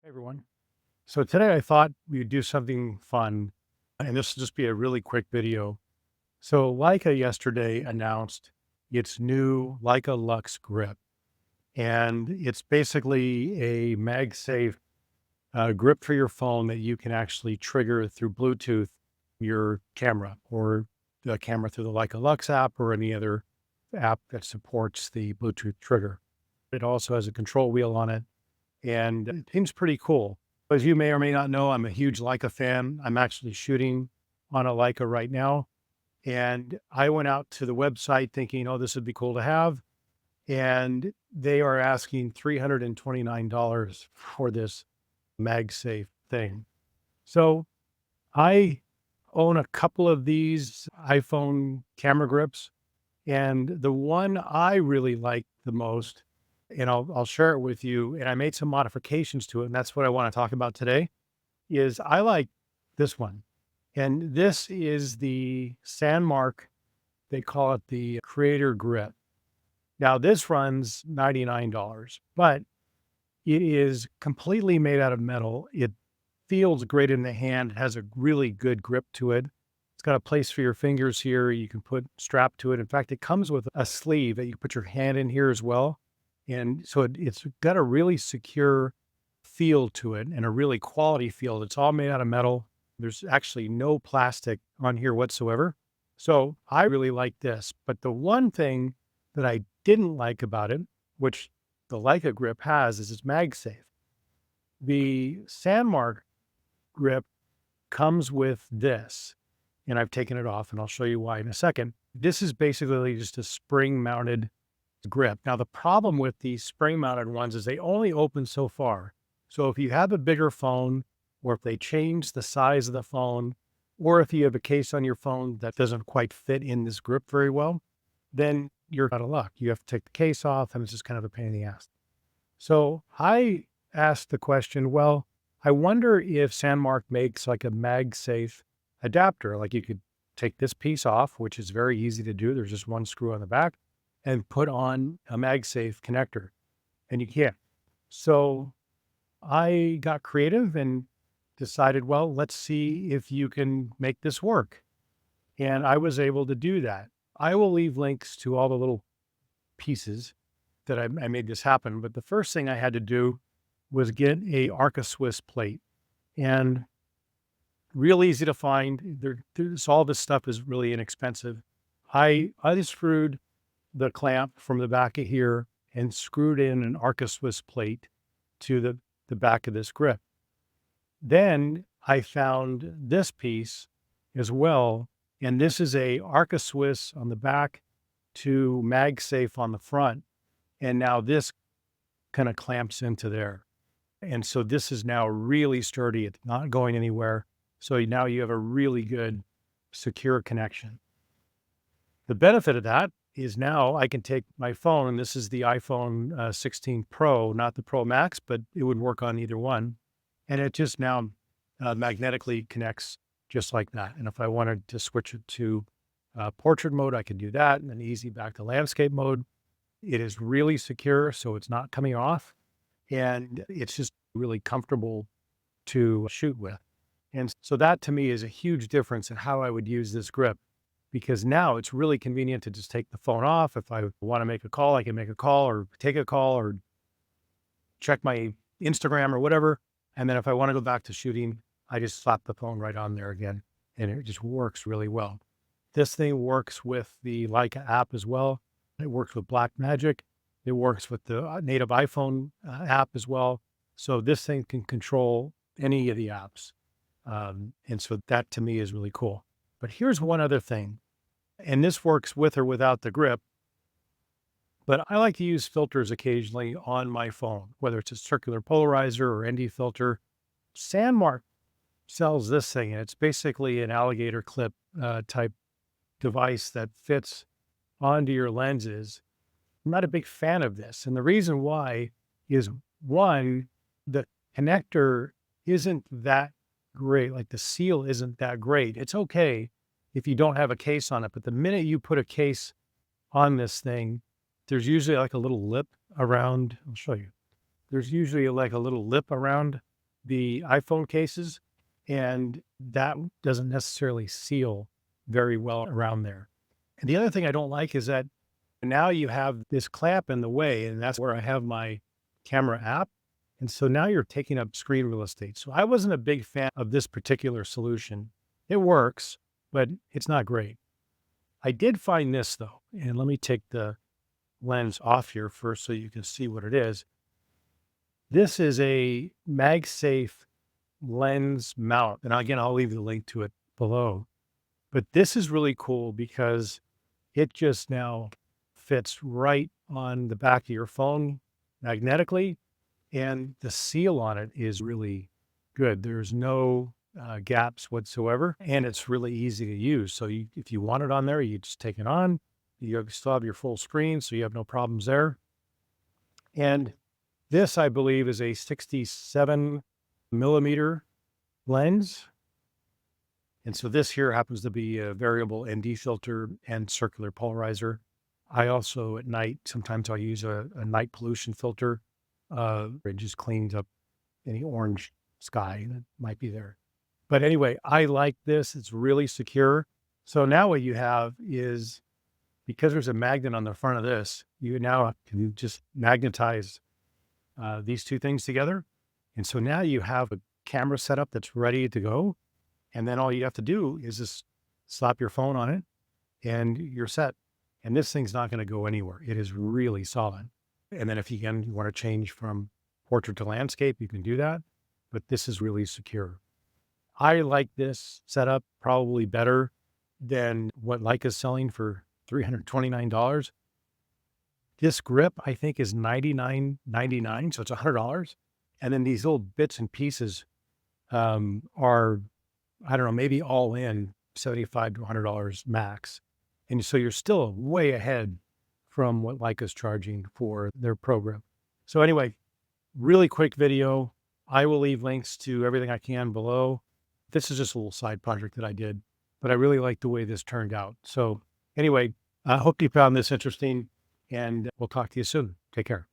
Everyone. So today I thought we'd do something fun, and this will just be a really quick video. So Leica yesterday announced its new Leica Luxe Grip, and it's basically a MagSafe grip for your phone that you can actually trigger through Bluetooth your camera or the camera through the Leica Luxe app or any other app that supports the Bluetooth trigger. It also has a control wheel on it, and it seems pretty cool. As you may or may not know, I'm a huge Leica fan. I'm actually shooting on a Leica right now. And I went out to the website thinking, oh, this would be cool to have. And they are asking $329 for this MagSafe thing. So I own a couple of these iPhone camera grips. And the one I really like the most, and I'll share it with you, and I made some modifications to it, and that's what I want to talk about today, is I like this one. And this is the Sandmarc, they call it the Creator Grip. Now this runs $99, but it is completely made out of metal. It feels great in the hand, has a really good grip to it. It's got a place for your fingers here. You can put strap to it. In fact, it comes with a sleeve that you can put your hand in here as well. And so it's got a really secure feel to it and a really quality feel. It's all made out of metal. There's actually no plastic on here whatsoever. So I really like this. But the one thing that I didn't like about it, which the Leica grip has, is it's MagSafe. The Sandmarc grip comes with this, and I've taken it off, and I'll show you why in a second. This is basically just a spring-mounted grip. Now, the problem with these spring-mounted ones is they only open so far. So if you have a bigger phone, or if they change the size of the phone, or if you have a case on your phone that doesn't quite fit in this grip very well, then you're out of luck. You have to take the case off, and it's just kind of a pain in the ass. So I asked the question, well, I wonder if Sandmarc makes like a MagSafe adapter. Like you could take this piece off, which is very easy to do. There's just one screw on the back, and put on a MagSafe connector, and you can't. So I got creative and decided, well, let's see if you can make this work. And I was able to do that. I will leave links to all the little pieces that I made this happen. But the first thing I had to do was get a Arca Swiss plate, and real easy to find. All this stuff is really inexpensive. I unscrewed the clamp from the back of here and screwed in an Arca Swiss plate to the back of this grip. Then I found this piece as well, and this is a Arca Swiss on the back to MagSafe on the front. And now this kind of clamps into there. And so this is now really sturdy. It's not going anywhere. So now you have a really good, secure connection. The benefit of that is now I can take my phone, and this is the iPhone 16 Pro, not the Pro Max, but it would work on either one. And it just now magnetically connects just like that. And if I wanted to switch it to portrait mode, I could do that, and then easy back to landscape mode. It is really secure, so it's not coming off. And it's just really comfortable to shoot with. And so that to me is a huge difference in how I would use this grip, because now it's really convenient to just take the phone off. If I want to make a call, I can make a call or take a call or check my Instagram or whatever. And then if I want to go back to shooting, I just slap the phone right on there again, and it just works really well. This thing works with the Leica app as well. It works with Blackmagic. It works with the native iPhone app as well. So this thing can control any of the apps. And so that to me is really cool. But here's one other thing, and this works with or without the grip, but I like to use filters occasionally on my phone, whether it's a circular polarizer or ND filter. Sandmarc sells this thing, and it's basically an alligator clip type device that fits onto your lenses. I'm not a big fan of this. And the reason why is, one, the connector isn't that great. Like the seal isn't that great. It's okay if you don't have a case on it, but the minute you put a case on this thing, there's usually like a little lip around, I'll show you. There's usually like a little lip around the iPhone cases, and that doesn't necessarily seal very well around there. And the other thing I don't like is that now you have this clamp in the way, and that's where I have my camera app. And so now you're taking up screen real estate. So I wasn't a big fan of this particular solution. It works, but it's not great. I did find this though, and let me take the lens off here first so you can see what it is. This is a MagSafe lens mount. And again, I'll leave the link to it below. But this is really cool because it just now fits right on the back of your phone magnetically. And the seal on it is really good. There's no gaps whatsoever. And it's really easy to use. So if you want it on there, you just take it on. You still have your full screen, so you have no problems there. And this, I believe, is a 67 millimeter lens. And so this here happens to be a variable ND filter and circular polarizer. I also, at night, sometimes I'll use a night pollution filter. It just cleans up any orange sky that might be there. But anyway, I like this. It's really secure. So now what you have is, because there's a magnet on the front of this, you now can just magnetize these two things together. And so now you have a camera setup that's ready to go. And then all you have to do is just slap your phone on it and you're set. And this thing's not going to go anywhere. It is really solid. And then if you want to change from portrait to landscape, you can do that. But this is really secure. I like this setup probably better than what Leica's selling for $329. This grip, I think, is $99.99, so it's $100. And then these little bits and pieces are, I don't know, maybe all in $75 to $100 max. And so you're still way ahead from what Leica's charging for their program. So anyway, really quick video. I will leave links to everything I can below. This is just a little side project that I did, but I really like the way this turned out. So anyway, I hope you found this interesting, and we'll talk to you soon. Take care.